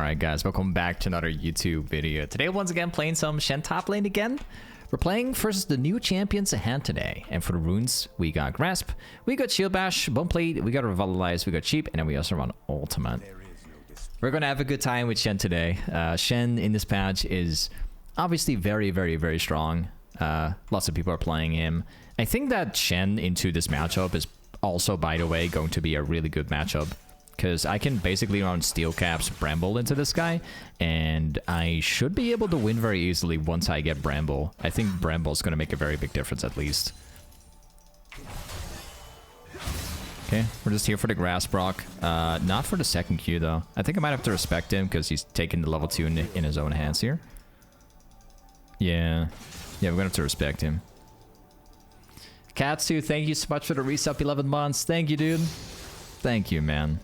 Alright guys, welcome back to another YouTube video. Today once again playing some Shen top lane again. We're playing versus the new champions ahead today. And for the runes, we got Grasp, we got Shield Bash, Bone Plate, we got Revitalize, we got Cheap, and then we also run Ultimate. We're gonna have a good time with Shen today. Shen in this patch is obviously very strong. Lots of people are playing him. I think that Shen into this matchup is also, by the way, going to be a really good matchup. Because I can basically run Steel Caps Bramble into this guy, and I should be able to win very easily once I get Bramble. I think Bramble is going to make a very big difference at least. Okay, we're just here for the Grass Brock. Not for the second Q though. I think I might have to respect him because he's taking the level 2 in his own hands here. Yeah, we're going to have to respect him. Katsu, thank you so much for the resub 11 months. Thank you, dude. Thank you, man.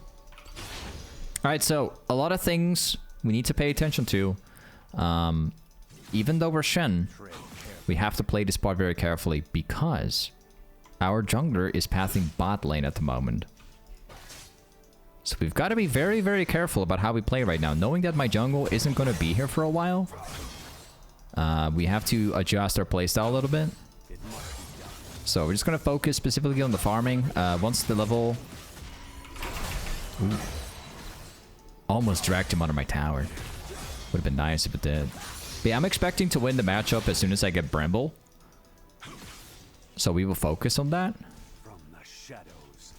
Alright, so a lot of things we need to pay attention to. Even though we're Shen, we have to play this part very carefully because our jungler is pathing bot lane at the moment. So we've got to be very careful about how we play right now. Knowing that my jungle isn't going to be here for a while, we have to adjust our playstyle a little bit. So we're just going to focus specifically on the farming. Once the level... Ooh. Almost dragged him under my tower. Would have been nice if it did. But yeah, I'm expecting to win the matchup as soon as I get Bramble. So we will focus on that. From the shadows.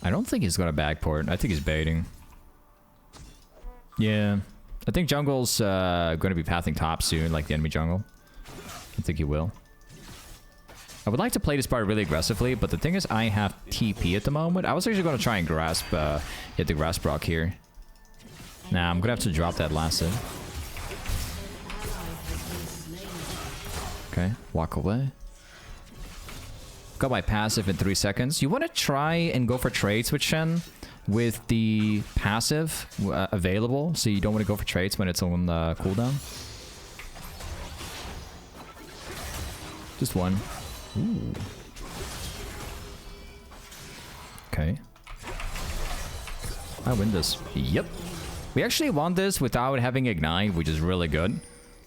I don't think he's going to backport. I think he's baiting. Yeah. I think jungle's going to be pathing top soon, like the enemy jungle. I think he will. I would like to play this part really aggressively, but the thing is I have TP at the moment. I was actually going to try and grasp, hit the Grass Brock here. Nah, I'm going to have to drop that last hit. Okay, walk away. Got my passive in 3 seconds. You want to try and go for trades with Shen with the passive available, so you don't want to go for trades when it's on cooldown. Just one. Ooh. Okay. I win this. Yep. We actually won this without having Ignite, which is really good.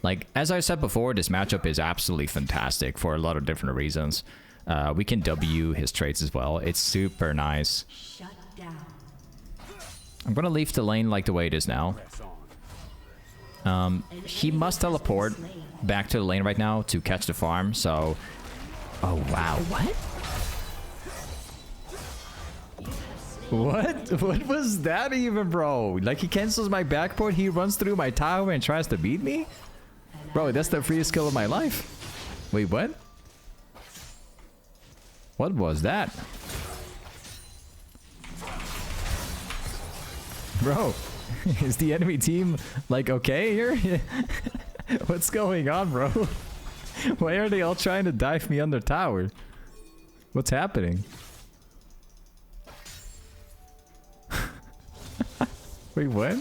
Like, as I said before, this matchup is absolutely fantastic for a lot of different reasons. We can W his traits as well. It's super nice. I'm gonna leave the lane like the way it is now. He must teleport back to the lane right now to catch the farm, so... Oh, wow. What was that even, bro? Like, he cancels my backport, he runs through my tower and tries to beat me? Bro, that's the freest skill of my life. Wait, what? What was that? Bro, is the enemy team, like, okay here? What's going on, bro? Why are they all trying to dive me under tower? What's happening? Wait, what?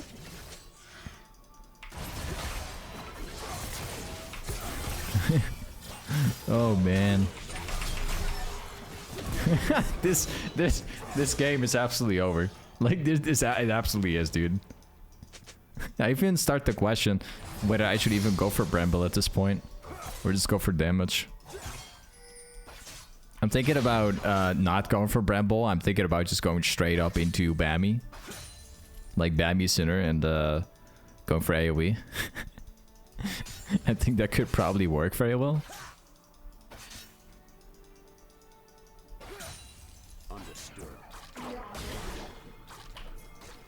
Oh man. this game is absolutely over. Like it absolutely is, dude. I even start to question whether I should even go for Bramble at this point. Or just go for damage. I'm thinking about not going for Bramble. I'm thinking about just going straight up into Bammy. Like Bammy Sinner and going for AoE. I think that could probably work very well. Understood.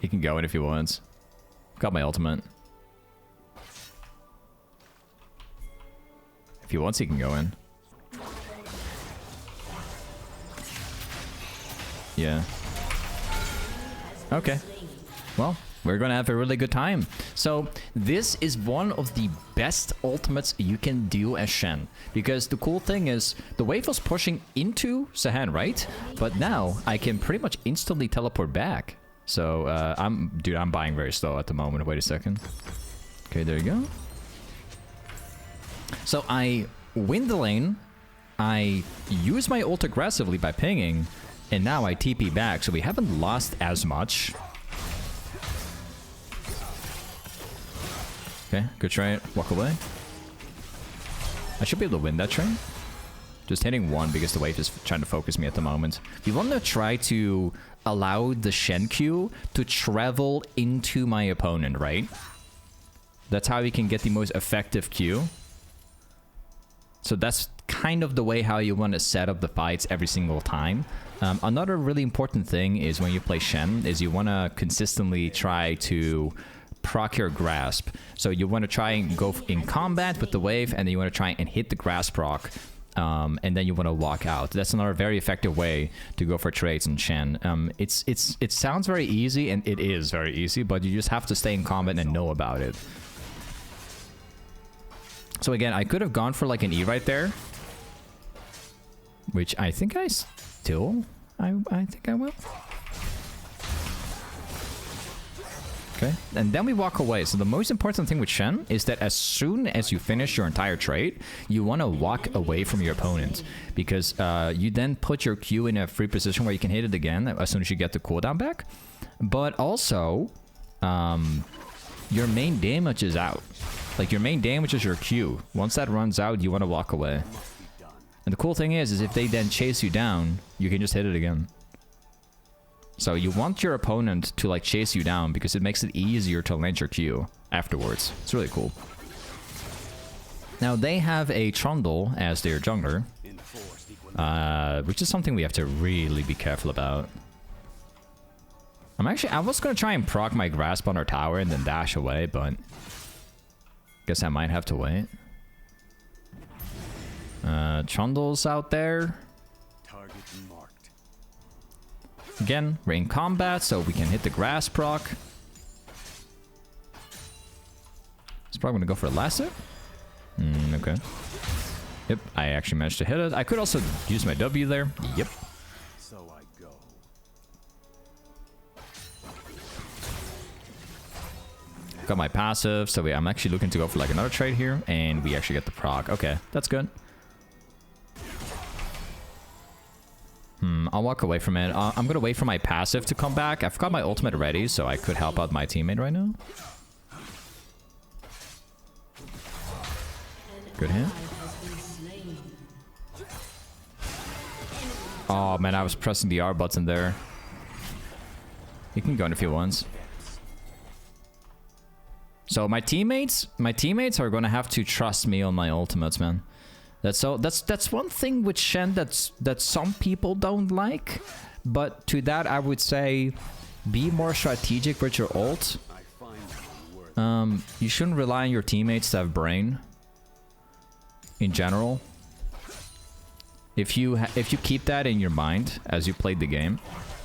He can go in if he wants. Got my ultimate. If he wants, he can go in. Yeah. Okay. Well, we're gonna have a really good time. So, this is one of the best ultimates you can do as Shen. Because the cool thing is, the wave was pushing into Sehen, right? But now, I can pretty much instantly teleport back. So, I'm buying very slow at the moment. Wait a second. Okay, there you go. So I win the lane, I use my ult aggressively by pinging, and now I TP back, so we haven't lost as much. Okay, good trade. Walk away. I should be able to win that trade. Just hitting one because the wave is trying to focus me at the moment. We want to try to allow the Shen Q to travel into my opponent, right? That's how we can get the most effective Q. So that's kind of the way how you want to set up the fights every single time. Another really important thing is when you play Shen is you want to consistently try to proc your grasp. So you want to try and go in combat with the wave, and then you want to try and hit the grasp proc, and then you want to walk out. That's another very effective way to go for trades in Shen. It sounds very easy, and it is very easy, but you just have to stay in combat and know about it. So again, I could have gone for like an E right there, which I think I still, I think I will. Okay, and then we walk away. So the most important thing with Shen is that as soon as you finish your entire trade, you want to walk away from your opponent, because you then put your Q in a free position where you can hit it again as soon as you get the cooldown back. But also, your main damage is out. Like, your main damage is your Q. Once that runs out, you want to walk away. And the cool thing is if they then chase you down, you can just hit it again. So you want your opponent to like chase you down because it makes it easier to land your Q afterwards. It's really cool. Now they have a Trundle as their jungler, which is something we have to really be careful about. I was gonna try and proc my grasp on our tower and then dash away, but guess I might have to wait. Trundle's out there. Again, we're in combat, so we can hit the grass proc. It's probably gonna go for a lasso. Okay. Yep, I actually managed to hit it. I could also use my W there. Yep. So I go. Got my passive, so I'm actually looking to go for like another trade here, and we actually get the proc. Okay, that's good. I'll walk away from it. I'm gonna wait for my passive to come back. I've got my ultimate ready, so I could help out my teammate right now. Good hit. Oh man, I was pressing the R button there. You can go in if you want. So my teammates are gonna have to trust me on my ultimates, man. That's one thing with Shen that some people don't like, but to that I would say be more strategic with your ult. You shouldn't rely on your teammates to have brain in general. If you keep that in your mind as you played the game,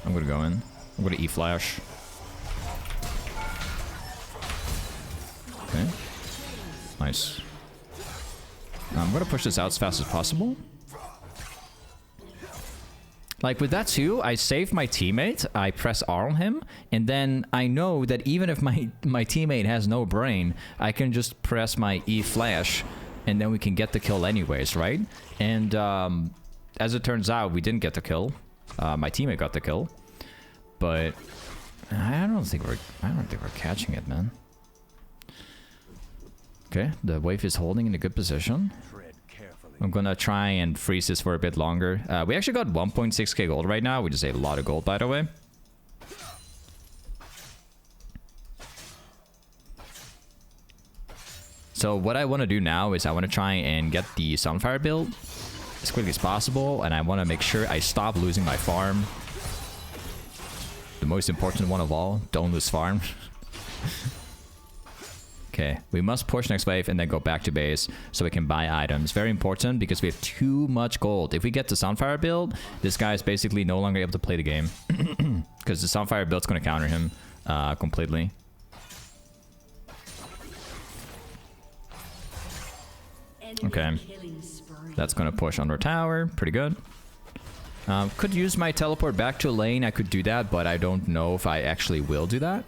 I'm gonna go in. I'm gonna E-flash. Okay, nice. I'm gonna push this out as fast as possible. Like with that too, I save my teammate, I press R on him, and then I know that even if my teammate has no brain, I can just press my E flash, and then we can get the kill anyways, right? And as it turns out, we didn't get the kill. My teammate got the kill, but I don't think we're catching it, man. Okay, the wave is holding in a good position. I'm gonna try and freeze this for a bit longer. We actually got 1.6k gold right now, which is a lot of gold, by the way. So what I want to do now is I want to try and get the sunfire build as quickly as possible, and I want to make sure I stop losing my farm. The most important one of all, don't lose farm. Okay, we must push next wave and then go back to base so we can buy items. Very important because we have too much gold. If we get the sunfire build, this guy is basically no longer able to play the game because the sunfire build's going to counter him completely. Okay, that's going to push under tower. Pretty good. Could use my teleport back to lane. I could do that, but I don't know if I actually will do that.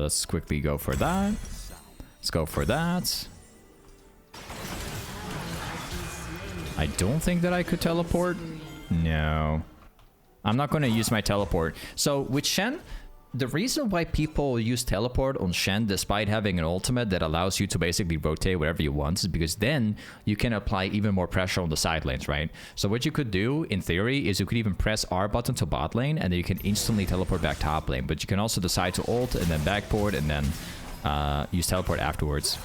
Let's quickly go for that. Let's go for that. I don't think that I could teleport. No. I'm not going to use my teleport. So with Shen, the reason why people use teleport on Shen despite having an ultimate that allows you to basically rotate wherever you want is because then you can apply even more pressure on the side lanes, right? So what you could do, in theory, is you could even press R button to bot lane and then you can instantly teleport back top lane. But you can also decide to ult and then backport and then use teleport afterwards.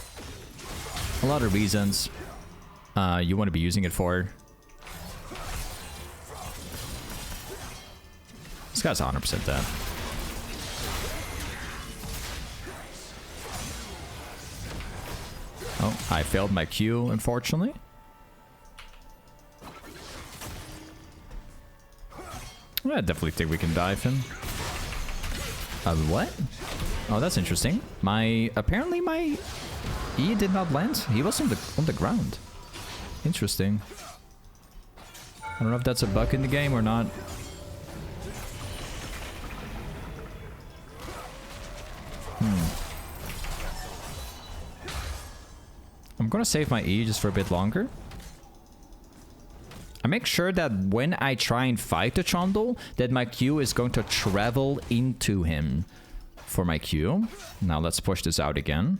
A lot of reasons you want to be using it for. This guy's 100% dead. Oh, I failed my Q, unfortunately. I definitely think we can dive him. What? Oh, that's interesting. Apparently my E did not land. He was on the ground. Interesting. I don't know if that's a bug in the game or not. I'm gonna save my E just for a bit longer. I make sure that when I try and fight the Trundle, that my Q is going to travel into him for my Q. Now let's push this out again.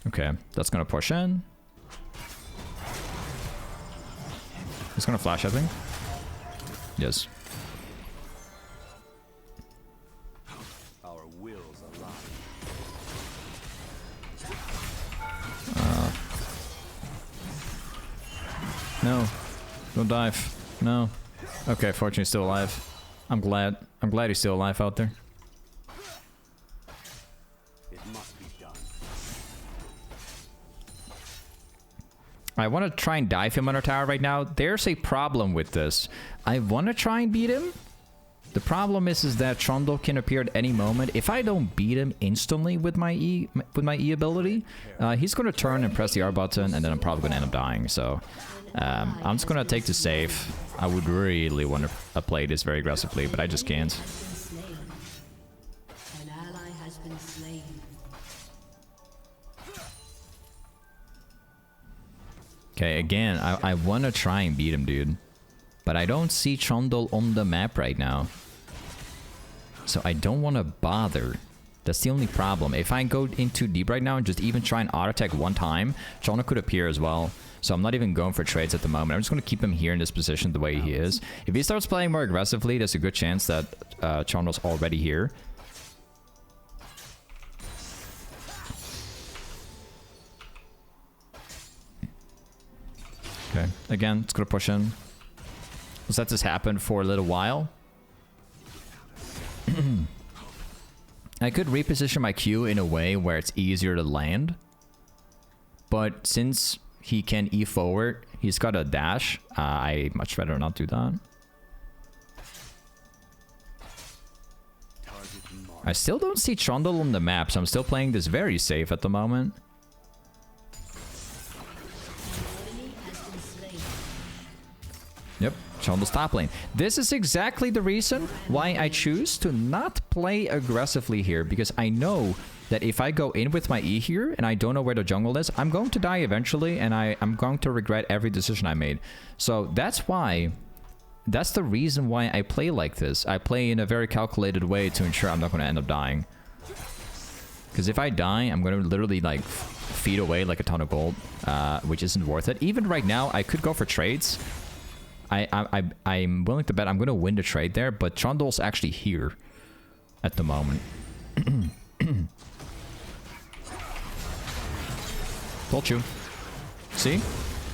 Okay, that's gonna push in. It's gonna flash, I think. Yes. No. Don't dive. No. Okay, fortunately he's still alive. I'm glad. I'm glad he's still alive out there. It must be done. I want to try and dive him under tower right now. There's a problem with this. I want to try and beat him. The problem is that Trundle can appear at any moment. If I don't beat him instantly with my E ability, he's going to turn and press the R button, and then I'm probably going to end up dying. So I'm just going to take the save. I would really want to play this very aggressively, but I just can't. Okay, again, I want to try and beat him, dude. But I don't see Trundle on the map right now. So I don't want to bother. That's the only problem. If I go in too deep right now and just even try and auto-attack one time, Trundle could appear as well. So I'm not even going for trades at the moment. I'm just going to keep him here in this position the way he is. If he starts playing more aggressively, there's a good chance that Trundle's already here. Okay, again, it's going to push in. Let's let this happen for a little while. I could reposition my Q in a way where it's easier to land. But since he can E forward, he's got a dash. I much rather not do that. I still don't see Trundle on the map, so I'm still playing this very safe at the moment. Yep, Trundle's top lane. This is exactly the reason why I choose to not play aggressively here, because I know that if I go in with my E here and I don't know where the jungle is, I'm going to die eventually, and I'm going to regret every decision I made. So that's the reason why I play like this. I play in a very calculated way to ensure I'm not going to end up dying. Because if I die, I'm going to literally like feed away like a ton of gold, which isn't worth it. Even right now, I could go for trades. I'm willing to bet I'm going to win the trade there, but Trundle's actually here at the moment. Told you. See?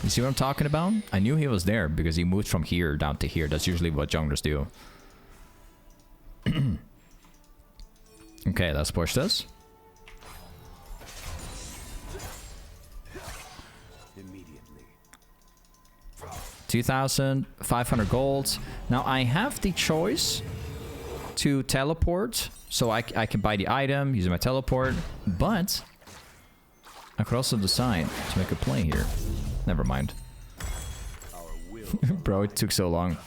You see what I'm talking about? I knew he was there because he moved from here down to here. That's usually what junglers do. Okay, let's push this. 2,500 gold. Now I have the choice to teleport, so I can buy the item using my teleport, but I could also decide to make a play here. Never mind. Bro, it took so long.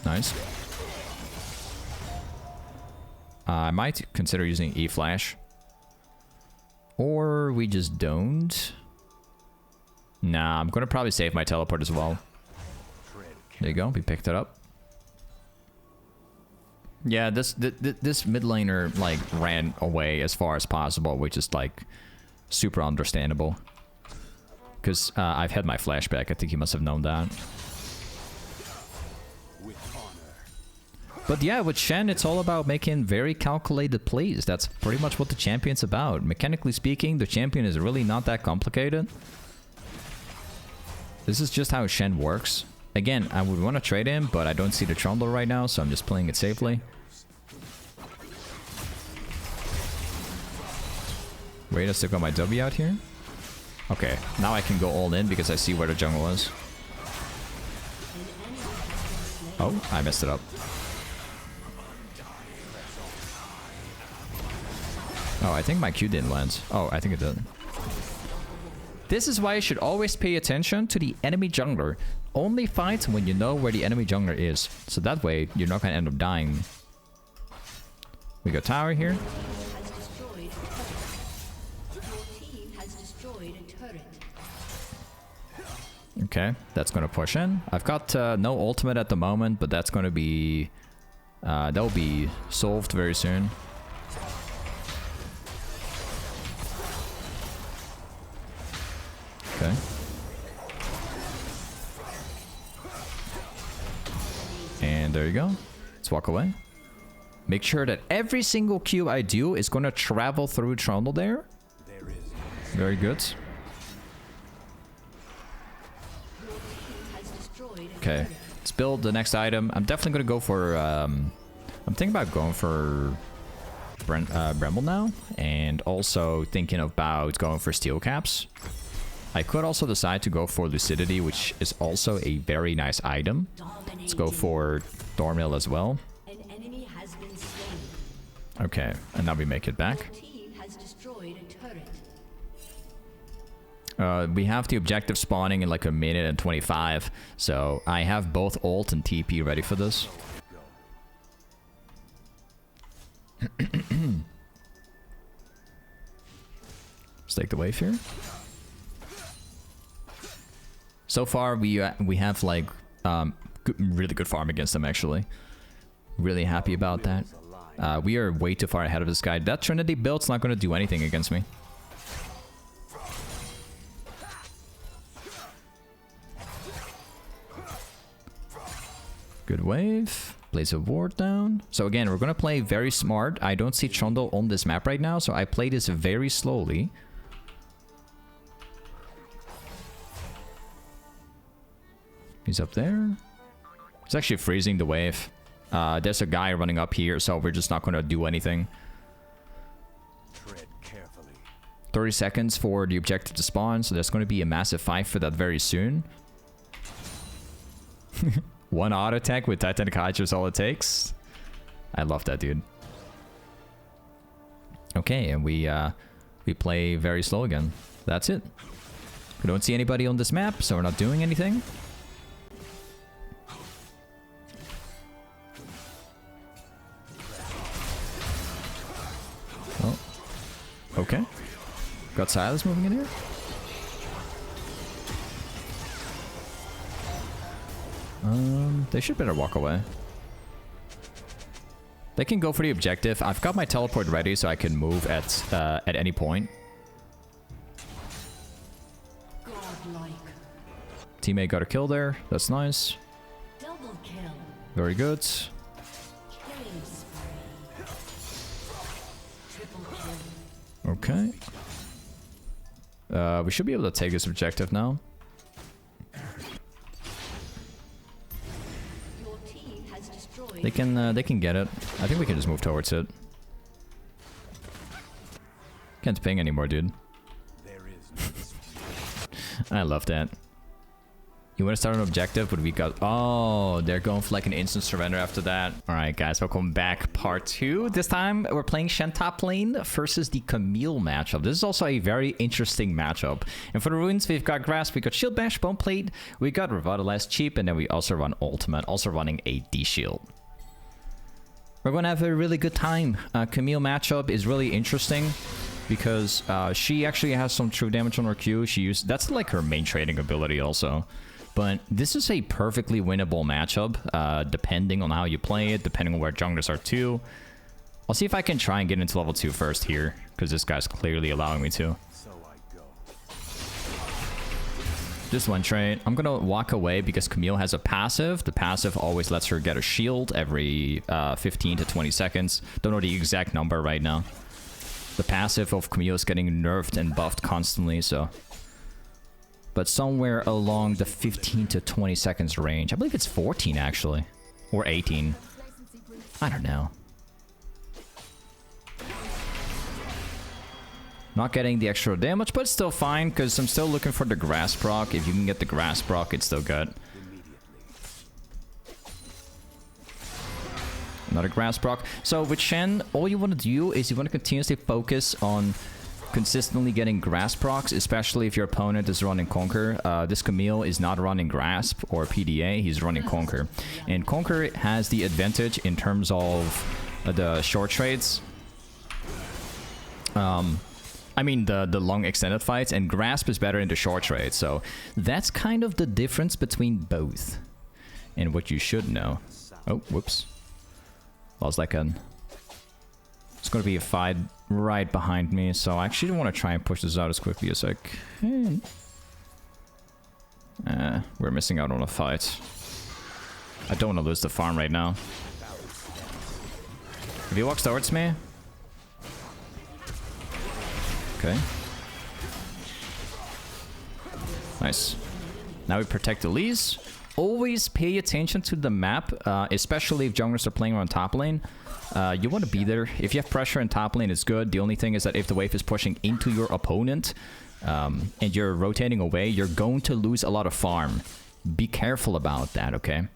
Nice. I might consider using E-Flash. Or we just don't. Nah, I'm gonna probably save my teleport as well. There you go, we picked it up. Yeah, this mid laner like ran away as far as possible, which is like super understandable. Because I've had my flashback, I think you must have known that. But yeah, with Shen, it's all about making very calculated plays. That's pretty much what the champion's about. Mechanically speaking, the champion is really not that complicated. This is just how Shen works. Again, I would want to trade him, but I don't see the Trundle right now, so I'm just playing it safely. Wait, I still got my W out here. Okay, now I can go all in because I see where the jungle is. Oh, I messed it up. Oh, I think my Q didn't land. Oh, I think it did. This is why you should always pay attention to the enemy jungler. Only fight when you know where the enemy jungler is. So that way, you're not gonna end up dying. We got tower here. Okay, that's gonna push in. I've got no ultimate at the moment, but that's gonna be... that'll be solved very soon. Okay. And there you go. Let's walk away. Make sure that every single Q I do is gonna travel through Trundle there. Very good. Okay, let's build the next item. I'm definitely gonna go for... I'm thinking about going for Bramble now. And also thinking about going for steel caps. I could also decide to go for Lucidity, which is also a very nice item. Let's go for thornmail as well. Okay, and now we make it back. We have the objective spawning in like a minute and 25, so I have both ult and TP ready for this. Let's take the wave here. So far, we have like really good farm against them actually. Really happy about that. We are way too far ahead of this guy. That Trinity build's not going to do anything against me. Good wave. Place a ward down. So again, we're going to play very smart. I don't see Trundle on this map right now, so I play this very slowly. He's up there. He's actually freezing the wave. There's a guy running up here, so we're just not going to do anything. Tread carefully. 30 seconds for the objective to spawn, so there's going to be a massive fight for that very soon. One auto attack with Titanic Hydra is all it takes. I love that, dude. Okay, and we play very slow again. That's it. We don't see anybody on this map, so we're not doing anything. Oh. Okay. Got Silas moving in here. They should better walk away. They can go for the objective. I've got my teleport ready so I can move at any point. Godlike. Teammate got a kill there. That's nice. Double kill. Very good. Killing spree. Triple kill. Okay. We should be able to take this objective now. They can get it. I think we can just move towards it. Can't ping anymore, dude. I love that. You want to start an objective, but we got... Oh, they're going for like an instant surrender after that. Alright guys, welcome back. Part 2. This time, we're playing Shen top lane versus the Camille matchup. This is also a very interesting matchup. And for the runes, we've got Grasp, we got Shield Bash, Bone Plate, we got Revitalize Cheap, and then we also run Ultimate, also running a D-Shield. We're going to have a really good time. Camille matchup is really interesting. because she actually has some true damage on her Q. That's like her main trading ability also. But this is a perfectly winnable matchup, depending on how you play it, depending on where junglers are too. I'll see if I can try and get into level 2 first here, because this guy's clearly allowing me to. Just one trade. I'm gonna walk away because Camille has a passive. The passive always lets her get a shield every 15 to 20 seconds. Don't know the exact number right now. The passive of Camille is getting nerfed and buffed constantly, so... But somewhere along the 15 to 20 seconds range. I believe it's 14 actually. Or 18. I don't know. Not getting the extra damage, but it's still fine, because I'm still looking for the grass proc. If you can get the grass proc, it's still good. Another grass proc. So with Shen, all you want to do is you want to continuously focus on consistently getting grass procs, especially if your opponent is running Conquer. This Camille is not running Grasp or PDA, he's running Conquer. And Conquer has the advantage in terms of the short trades. I mean the long extended fights, and Grasp is better in the short trade, so that's kind of the difference between both. And what you should know. Oh, whoops. Lost that gun. It's gonna be a fight right behind me, so I actually want to try and push this out as quickly as I can. We're missing out on a fight. I don't want to lose the farm right now. If he walks towards me... Okay. Nice. Now we protect the Lees. Always pay attention to the map, especially if junglers are playing on top lane. You want to be there. If you have pressure in top lane, it's good. The only thing is that if the wave is pushing into your opponent and you're rotating away, you're going to lose a lot of farm. Be careful about that, okay?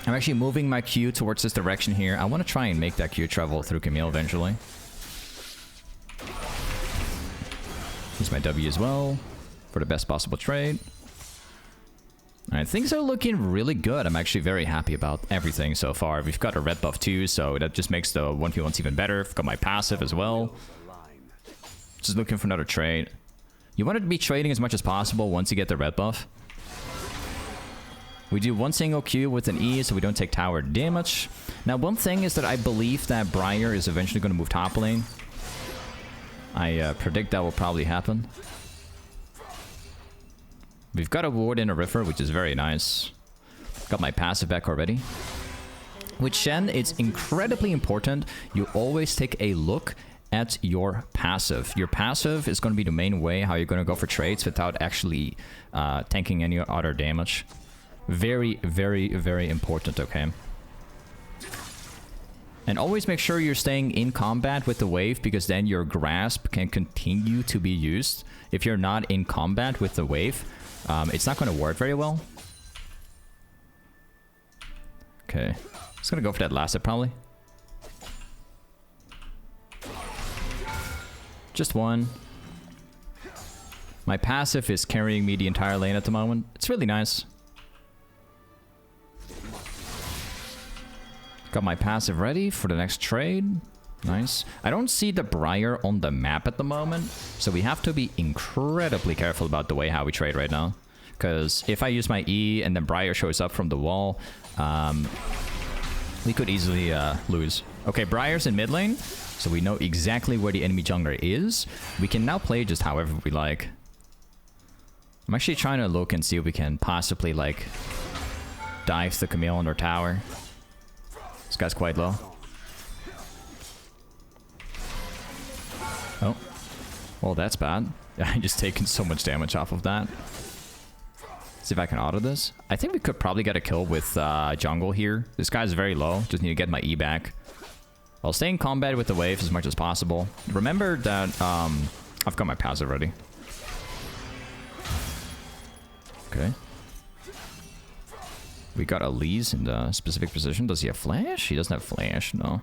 I'm actually moving my Q towards this direction here. I want to try and make that Q travel through Camille eventually. Use my W as well for the best possible trade. Alright, things are looking really good. I'm actually very happy about everything so far. We've got a red buff too, so that just makes the 1v1s even better. I've got my passive as well. Just looking for another trade. You want to be trading as much as possible once you get the red buff. We do one single Q with an E so we don't take tower damage. Now one thing is that I believe that Briar is eventually going to move top lane. I predict that will probably happen. We've got a ward in a river, which is very nice. Got my passive back already. With Shen, it's incredibly important you always take a look at your passive. Your passive is going to be the main way how you're going to go for trades without actually tanking any other damage. Very, very, very important, okay? And always make sure you're staying in combat with the wave, because then your grasp can continue to be used. If you're not in combat with the wave, it's not going to work very well. Okay. Just going to go for that last hit, probably. Just one. My passive is carrying me the entire lane at the moment. It's really nice. Got my passive ready for the next trade. Nice. I don't see the Briar on the map at the moment, so we have to be incredibly careful about the way how we trade right now. Because if I use my E and then Briar shows up from the wall, we could easily lose. Okay, Briar's in mid lane, so we know exactly where the enemy jungler is. We can now play just however we like. I'm actually trying to look and see if we can possibly, like, dive the Camille on their tower. This guy's quite low. Oh. Well, that's bad. I just taken so much damage off of that. See if I can auto this. I think we could probably get a kill with jungle here. This guy's very low. Just need to get my E back. I'll stay in combat with the waves as much as possible. Remember that I've got my passive ready. Okay. We got Elise in the specific position. Does he have flash? He doesn't have flash, no.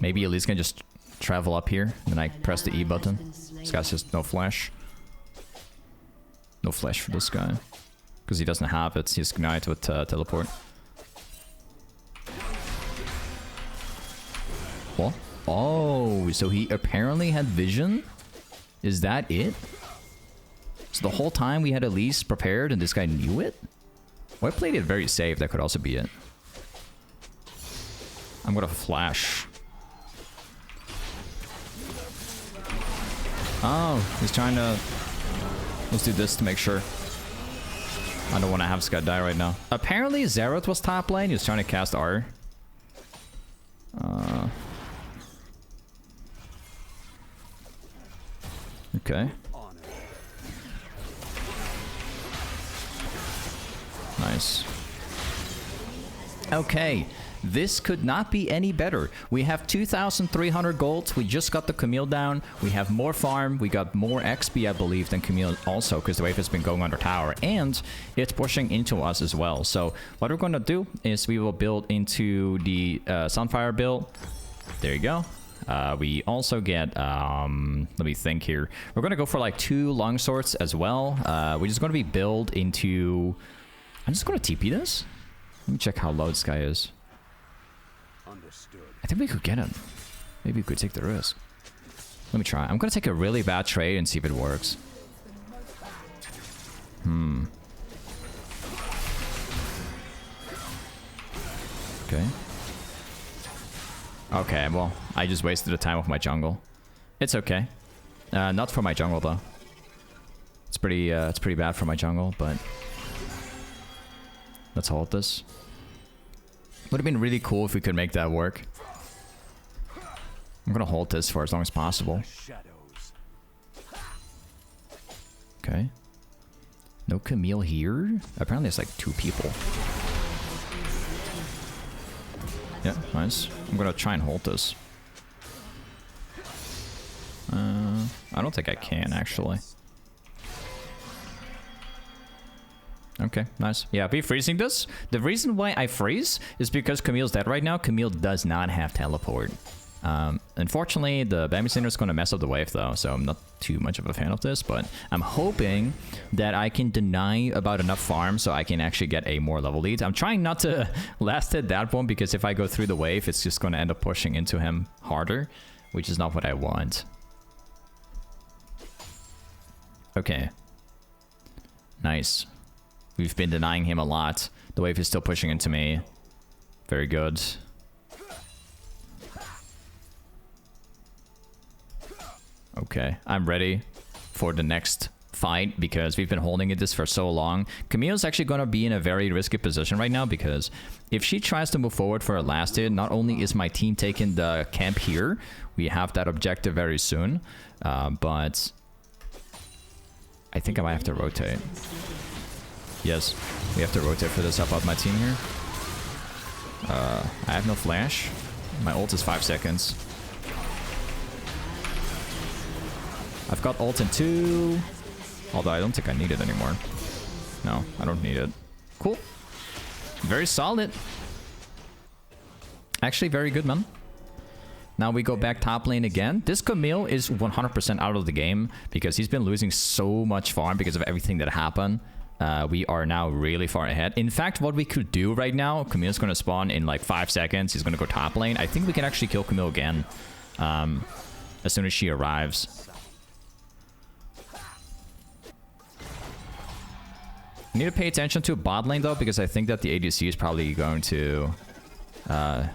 Maybe Elise can just travel up here, and then I press the E button. This guy's just no flash. No flash for this guy. Because he doesn't have it. He's Ignite with teleport. What? Oh, so he apparently had vision? Is that it? So the whole time we had Elise prepared and this guy knew it? Well, I played it very safe. That could also be it. I'm gonna flash. Oh, he's trying to... Let's do this to make sure. I don't want to have this guy die right now. Apparently, Xerath was top lane. He was trying to cast R. Okay. Nice. Okay. This could not be any better. We have 2,300 gold. We just got the Camille down. We have more farm. We got more XP, I believe, than Camille also, because the wave has been going under tower. And it's pushing into us as well. So what we're going to do is we will build into the sunfire build. There you go. We also get, let me think here. We're going to go for like 2 longswords as well. We're just going to be build into... I'm just going to TP this. Let me check how low this guy is. I think we could get him. Maybe we could take the risk. Let me try. I'm gonna take a really bad trade and see if it works. Okay. Okay, well, I just wasted the time of my jungle. It's okay. Not for my jungle though. It's pretty bad for my jungle, but let's hold this. Would have been really cool if we could make that work. I'm gonna hold this for as long as possible. Okay. No Camille here? Apparently there's like 2 people. Yeah, nice. I'm gonna try and hold this. I don't think I can, actually. Okay, nice. Yeah, be freezing this. The reason why I freeze is because Camille's dead right now. Camille does not have teleport. Unfortunately, the Bambi Center is going to mess up the wave though, so I'm not too much of a fan of this, but I'm hoping that I can deny about enough farm so I can actually get a more level lead. I'm trying not to last hit that one because if I go through the wave, it's just going to end up pushing into him harder, which is not what I want. Okay. Nice. We've been denying him a lot. The wave is still pushing into me. Very good. Okay, I'm ready for the next fight because we've been holding this for so long. Camille's actually going to be in a very risky position right now because if she tries to move forward for a last hit, not only is my team taking the camp here, we have that objective very soon, but I think I might have to rotate. Yes, we have to rotate for this. Help out my team here. I have no flash. My ult is 5 seconds. I've got ult in 2. Although I don't think I need it anymore. No, I don't need it. Cool. Very solid. Actually, very good, man. Now we go back top lane again. This Camille is 100% out of the game because he's been losing so much farm because of everything that happened. We are now really far ahead. In fact, what we could do right now, Camille's going to spawn in like 5 seconds. He's going to go top lane. I think we can actually kill Camille again as soon as she arrives. I need to pay attention to bot lane though, because I think that the ADC is probably going to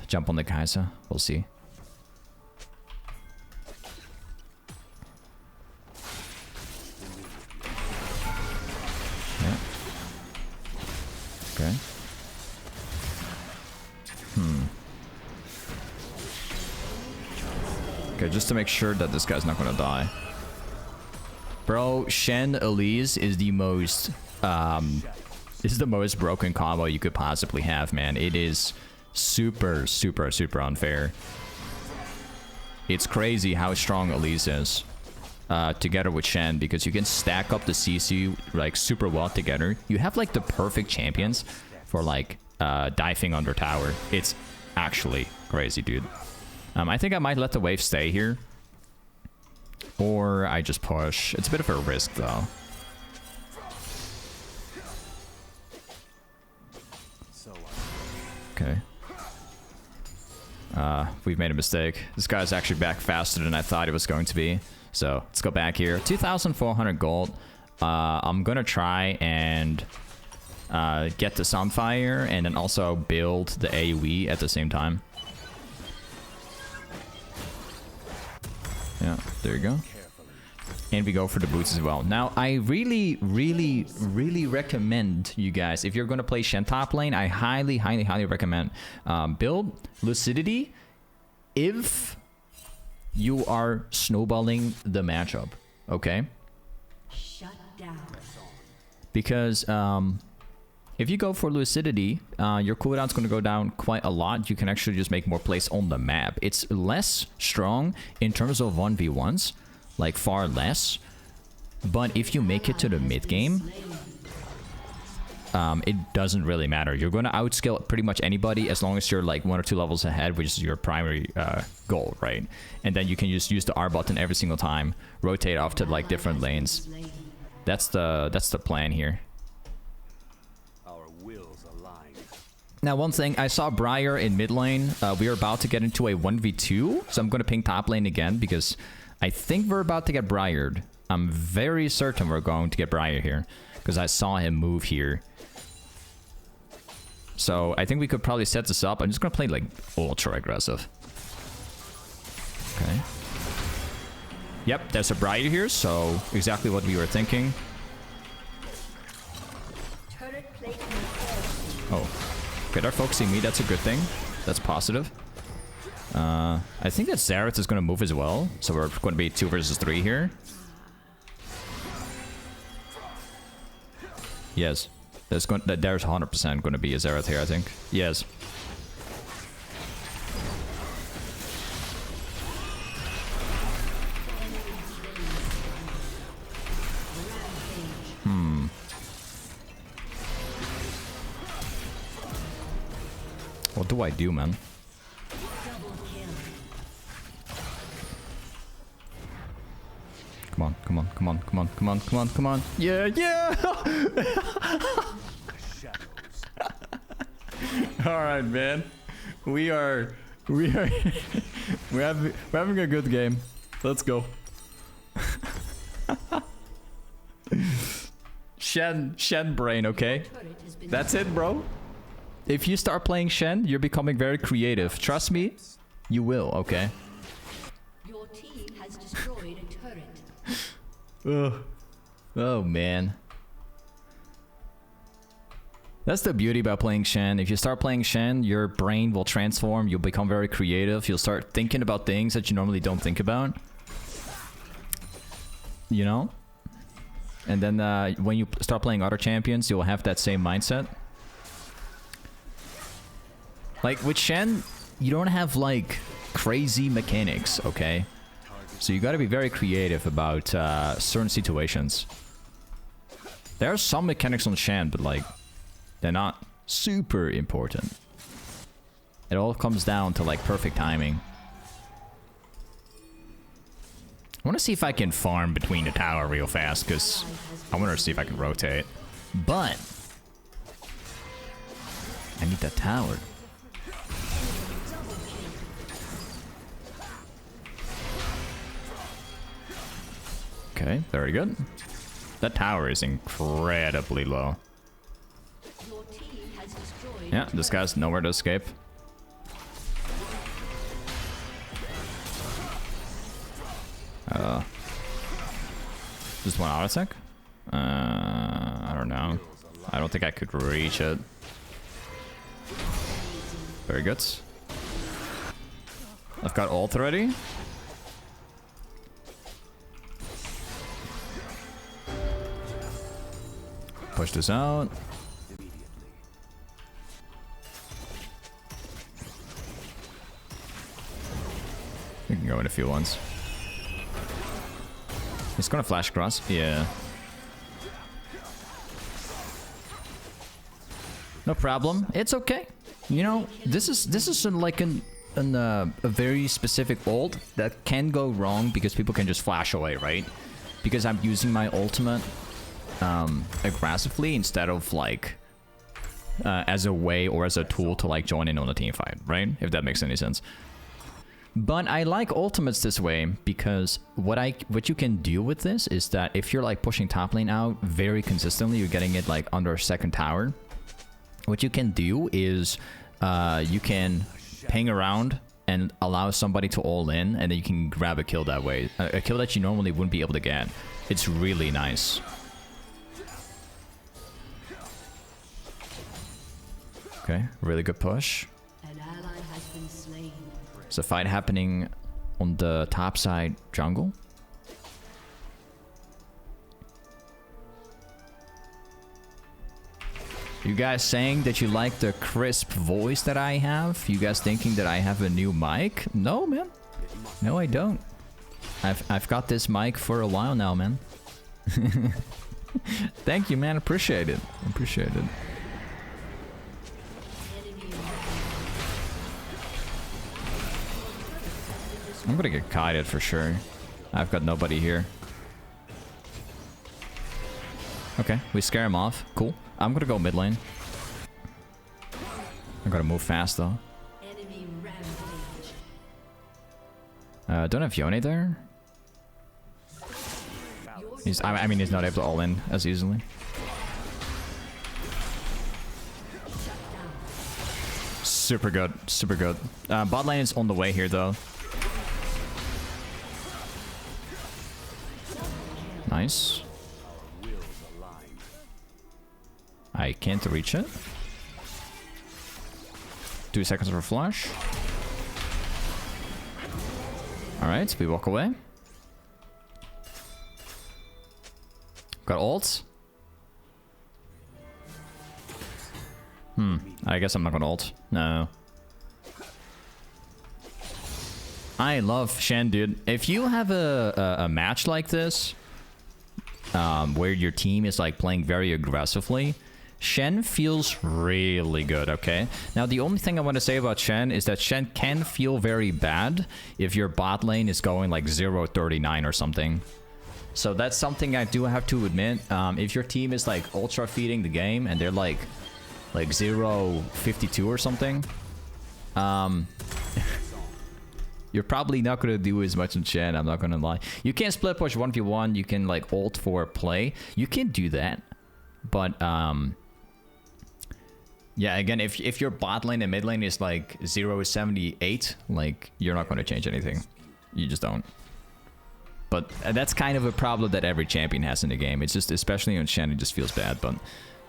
jump on the Kai'Sa. We'll see. Yeah. Okay. Okay, just to make sure that this guy's not gonna die. Bro, Shen Elise is the most this is the most broken combo you could possibly have, man. It is super, super, super unfair. It's crazy how strong Elise is together with Shen, because you can stack up the CC like super well together. You have like the perfect champions for like diving under tower. It's actually crazy, dude. I think I might let the wave stay here, or I just push. It's a bit of a risk though. Okay. we've made a mistake. This guy's actually back faster than I thought it was going to be. So let's go back here. 2,400 gold. I'm gonna try and get the sunfire and then also build the AoE at the same time. Yeah, there you go. And we go for the boots as well. Now, I really recommend you guys, if you're going to play Shen top lane, I highly recommend build Lucidity if you are snowballing the matchup, okay? Shut down. Because if you go for Lucidity, your cooldown's going to go down quite a lot. You can actually just make more plays on the map. It's less strong in terms of 1v1s, like far less. But if you make it to the mid game, it doesn't really matter. You're going to outscale pretty much anybody as long as you're like 1 or 2 levels ahead, which is your primary goal, right? And then you can just use the R button every single time, rotate off to like different lanes. That's the plan here. Now, one thing, I saw Briar in mid lane. We are about to get into a 1v2, so I'm going to ping top lane again because I think we're about to get Briared. I'm very certain we're going to get Briar here because I saw him move here. So I think we could probably set this up. I'm just going to play like ultra aggressive. Okay. Yep, there's a Briar here, so exactly what we were thinking. Oh. Okay, they're focusing me. That's a good thing. That's positive. I think that Xerath is going to move as well. So we're going to be 2 versus 3 here. Yes. There's 100% going to be a Xerath here, I think. Yes. What do I do, man? Come on, come on, come on, come on, come on, come on, come on. Yeah, yeah! Alright, man. We're having a good game. Let's go. Shen brain, okay? That's it, bro. If you start playing Shen, you're becoming very creative. Trust me, you will, okay? Your team has destroyed a turret. Ugh. Oh, man. That's the beauty about playing Shen. If you start playing Shen, your brain will transform. You'll become very creative. You'll start thinking about things that you normally don't think about. You know? And then when you start playing other champions, you'll have that same mindset. Like, with Shen, you don't have, like, crazy mechanics, okay? So you gotta be very creative about certain situations. There are some mechanics on Shen, but, like, they're not super important. It all comes down to, like, perfect timing. I want to see if I can farm between the tower real fast, because I want to see if I can rotate. But I need that tower. Okay, very good. That tower is incredibly low. Yeah, this guy's nowhere to escape. Just one auto attack? I don't know. I don't think I could reach it. Very good. I've got ult already. Push this out. We can go in a few ones. He's gonna flash across. Yeah. No problem. It's okay. You know, this is like a very specific ult that can go wrong because people can just flash away, right? Because I'm using my ultimate aggressively instead of like as a way or as a tool to like join in on a team fight, right? If that makes any sense. But I like ultimates this way because what you can do with this is that if you're like pushing top lane out very consistently, you're getting it like under a second tower. What you can do is you can ping around and allow somebody to all in, and then you can grab a kill that way. A kill that you normally wouldn't be able to get. It's really nice. Okay, really good push. An ally has been slain. There's a fight happening on the top side jungle. You guys saying that you like the crisp voice that I have? You guys thinking that I have a new mic? No, man. No, I don't. I've got this mic for a while now, man. Thank you, man. Appreciate it. Appreciate it. I'm gonna get kited for sure. I've got nobody here. Okay, we scare him off. Cool. I'm gonna go mid lane. I gotta move fast though. Enemy rampage. Don't have Yone there. I mean, he's not able to all in as easily. Super good, super good. Bot lane is on the way here though. Nice. I can't reach it. 2 seconds for flash. Alright, we walk away. Got ult. I guess I'm not gonna ult. No. I love Shen, dude. If you have a match like this, where your team is like playing very aggressively, Shen feels really good, okay? Now, the only thing I want to say about Shen is that Shen can feel very bad if your bot lane is going like 0-39 or something. So that's something I do have to admit. If your team is like ultra feeding the game and they're like 0-52 or something, you're probably not going to do as much in Shen, I'm not going to lie. You can split push 1v1, you can like ult for play. You can do that. But, yeah, again, if your bot lane and mid lane is like 0-78, like, you're not going to change anything. You just don't. But that's kind of a problem that every champion has in the game. It's just, especially on Shen, it just feels bad. But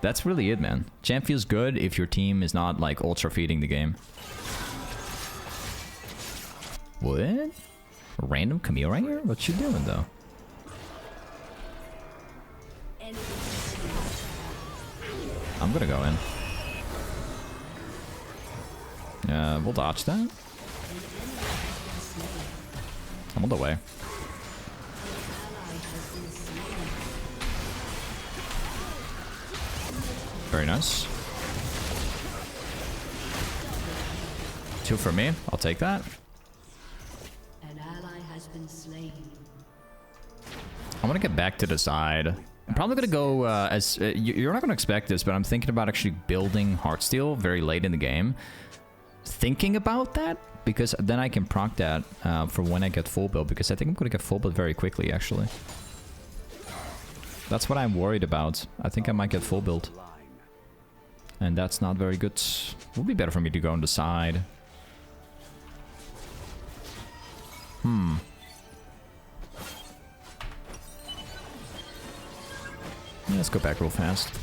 that's really it, man. Champ feels good if your team is not like ultra feeding the game. What? Random Camille right here? What you doing though? I'm gonna go in. We'll dodge that. I'm on the way. Very nice. 2 for me. I'll take that. An ally has been slain. I want to get back to the side. I'm probably going to go as... you're not going to expect this, but I'm thinking about actually building heartsteel very late in the game. Thinking about that, because then I can proc that for when I get full build, because I think I'm going to get full build very quickly, actually. That's what I'm worried about. I think I might get full build. And that's not very good. It would be better for me to go on the side. Let's go back real fast.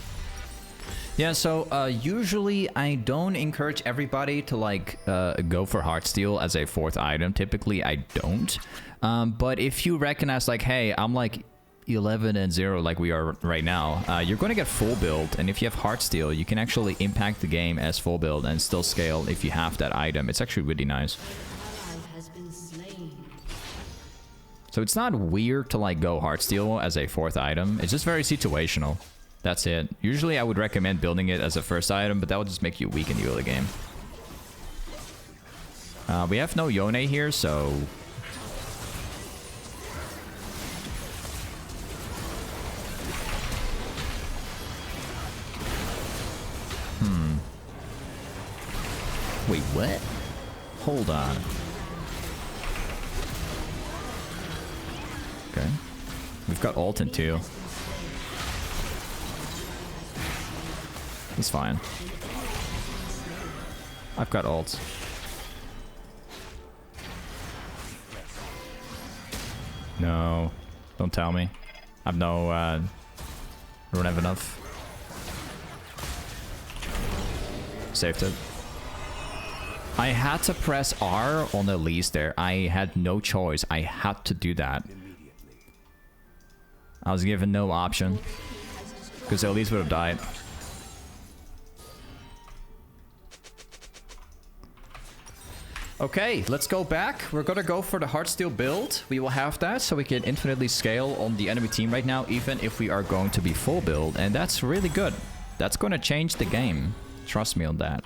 Yeah, so usually I don't encourage everybody to like go for heartsteel as a 4th item. Typically I don't. But if you recognize like, hey, I'm like 11-0 like we are right now, you're going to get full build, and if you have heartsteel, you can actually impact the game as full build and still scale if you have that item. It's actually really nice. So it's not weird to like go heartsteel as a 4th item. It's just very situational. That's it. Usually I would recommend building it as a 1st item, but that would just make you weak in the early game. We have no Yone here, so... Wait, what? Hold on. We've got ult in too. He's fine. I've got ult. No. Don't tell me. I've no, don't have enough. Saved it. I had to press R on the lease there. I had no choice. I had to do that. I was given no option. Because Elise would have died. Okay, let's go back. We're gonna go for the heartsteel build. We will have that so we can infinitely scale on the enemy team right now, even if we are going to be full build. And that's really good. That's gonna change the game. Trust me on that.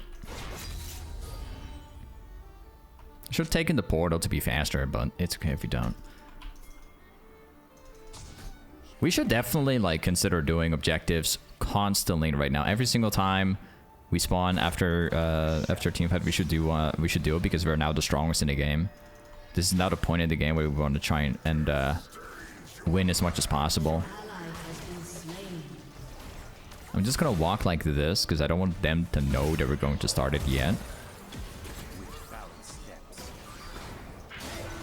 Should have taken the portal to be faster, but it's okay if you don't. We should definitely like consider doing objectives constantly right now. Every single time we spawn after team fight, we should do it because we're now the strongest in the game. This is now the point in the game where we want to try and win as much as possible. I'm just gonna walk like this because I don't want them to know that we're going to start it yet.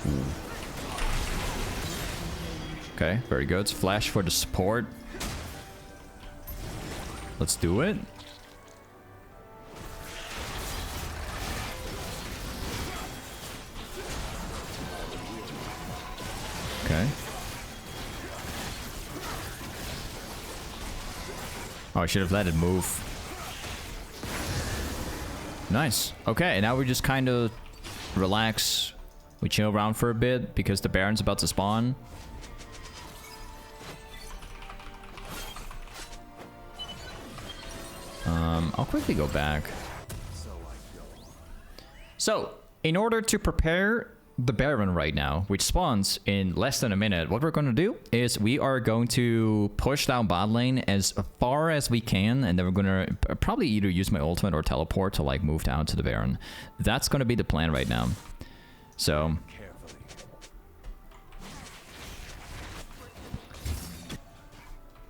Ooh. Okay, very good. Flash for the support. Let's do it. Okay. Oh, I should have let it move. Nice. Okay, now we just kind of relax. We chill around for a bit because the Baron's about to spawn. I'll quickly go back. So, in order to prepare the Baron right now, which spawns in less than a minute, what we're going to do is we are going to push down bot lane as far as we can, and then we're going to probably either use my ultimate or teleport to like move down to the Baron. That's going to be the plan right now. So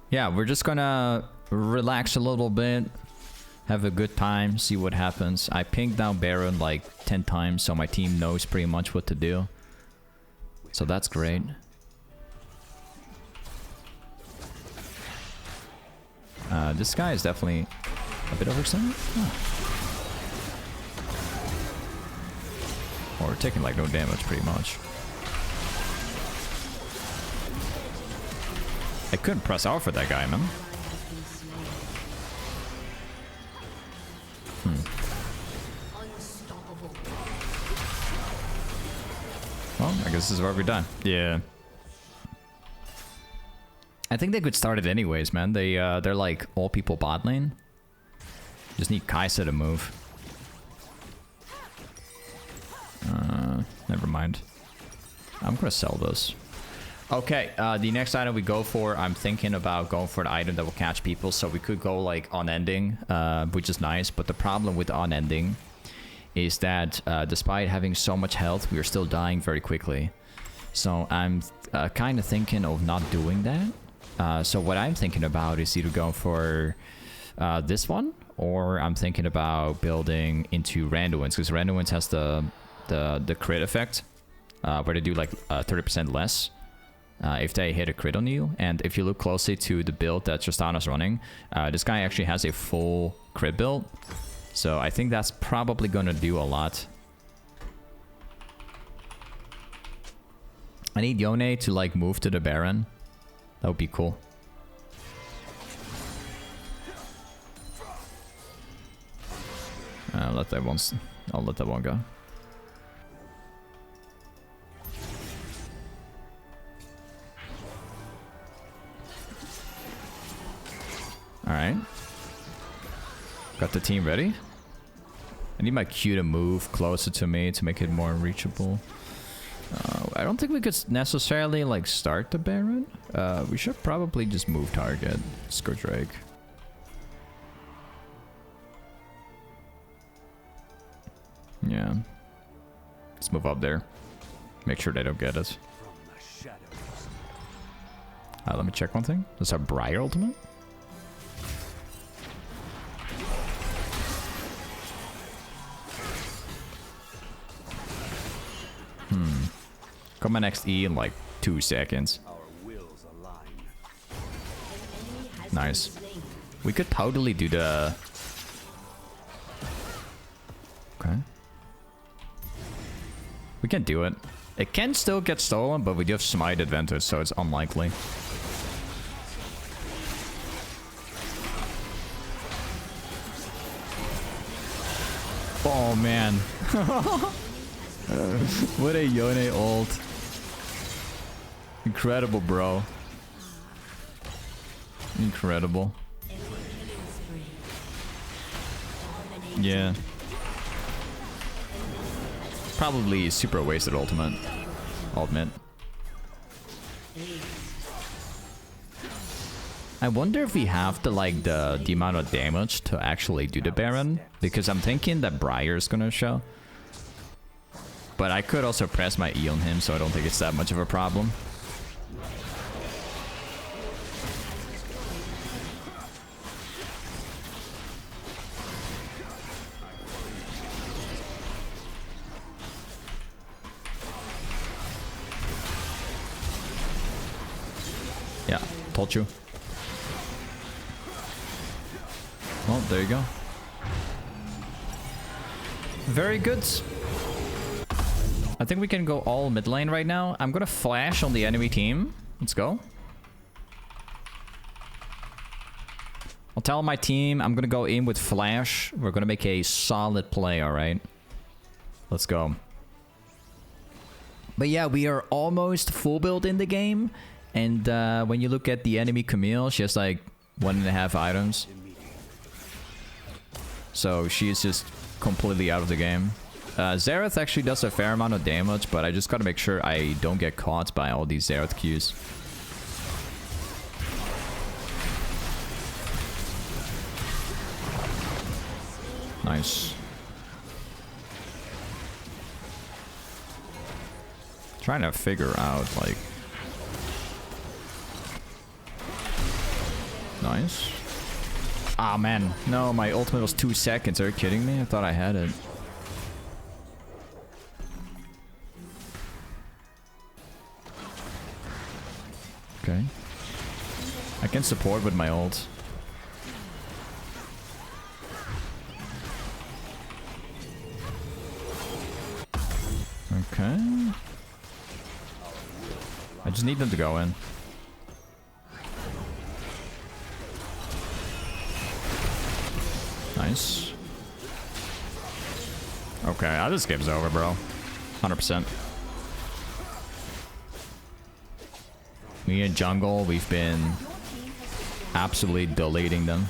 yeah, we're just gonna relax a little bit, have a good time, see what happens. I pinged down Baron like 10 times, so my team knows pretty much what to do. So that's great. This guy is definitely a bit overextended. Oh. Or taking like no damage pretty much. I couldn't press R for that guy, man. Well, I guess this is where we're done. Yeah. I think they could start it anyways, man. They're like all people bot lane. Just need Kai'Sa to move. Never mind. I'm gonna sell this. Okay, the next item we go for, I'm thinking about going for an item that will catch people, so we could go like unending, which is nice, but the problem with unending is that despite having so much health, we are still dying very quickly. So I'm kind of thinking of not doing that. So what I'm thinking about is either going for this one, or I'm thinking about building into randuins, because randuins has the crit effect, where they do like 30% less. If they hit a crit on you, and if you look closely to the build that Tristana's running, this guy actually has a full crit build, so I think that's probably gonna do a lot. I need Yone to like move to the Baron. That would be cool. I'll let that one go. Alright. Got the team ready. I need my Q to move closer to me to make it more reachable. I don't think we could necessarily like start the Baron. We should probably just move target. Scourge Drake. Yeah. Let's move up there. Make sure they don't get us. Let me check one thing. Does our Briar ultimate? Got my next E in like 2 seconds. Nice. We could totally do the... Okay. We can do it. It can still get stolen, but we do have smite advantage, so it's unlikely. Oh man. What a Yone ult. Incredible, bro. Incredible. Yeah. Probably super wasted ultimate. I'll admit. I wonder if we have to like the amount of damage to actually do the Baron, because I'm thinking that Briar's gonna show. But I could also press my E on him, so I don't think it's that much of a problem. Yeah, told you. Well, there you go. Very good. I think we can go all mid lane right now. I'm gonna flash on the enemy team. Let's go. I'll tell my team I'm gonna go in with flash. We're gonna make a solid play, alright? Let's go. But yeah, we are almost full build in the game. And when you look at the enemy Camille, she has like 1.5 items. So she is just completely out of the game. Xerath actually does a fair amount of damage, but I just gotta make sure I don't get caught by all these Xerath Qs. Nice. Trying to figure out, like... Nice. Ah, man. No, my ultimate was 2 seconds. Are you kidding me? I thought I had it. Okay. I can support with my ult. Okay. I just need them to go in. Nice. Okay, this game's over, bro. 100%. Me and jungle, we've been absolutely deleting them.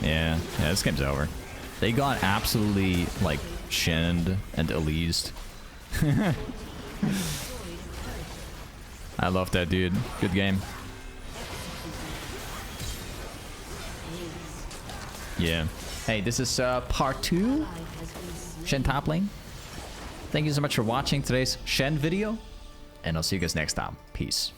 Yeah, this game's over. They got absolutely, like, shinned and Elysed. I love that, dude. Good game. Yeah. Hey, this is part 2. Shen Toplane. Thank you so much for watching today's Shen video. And I'll see you guys next time. Peace.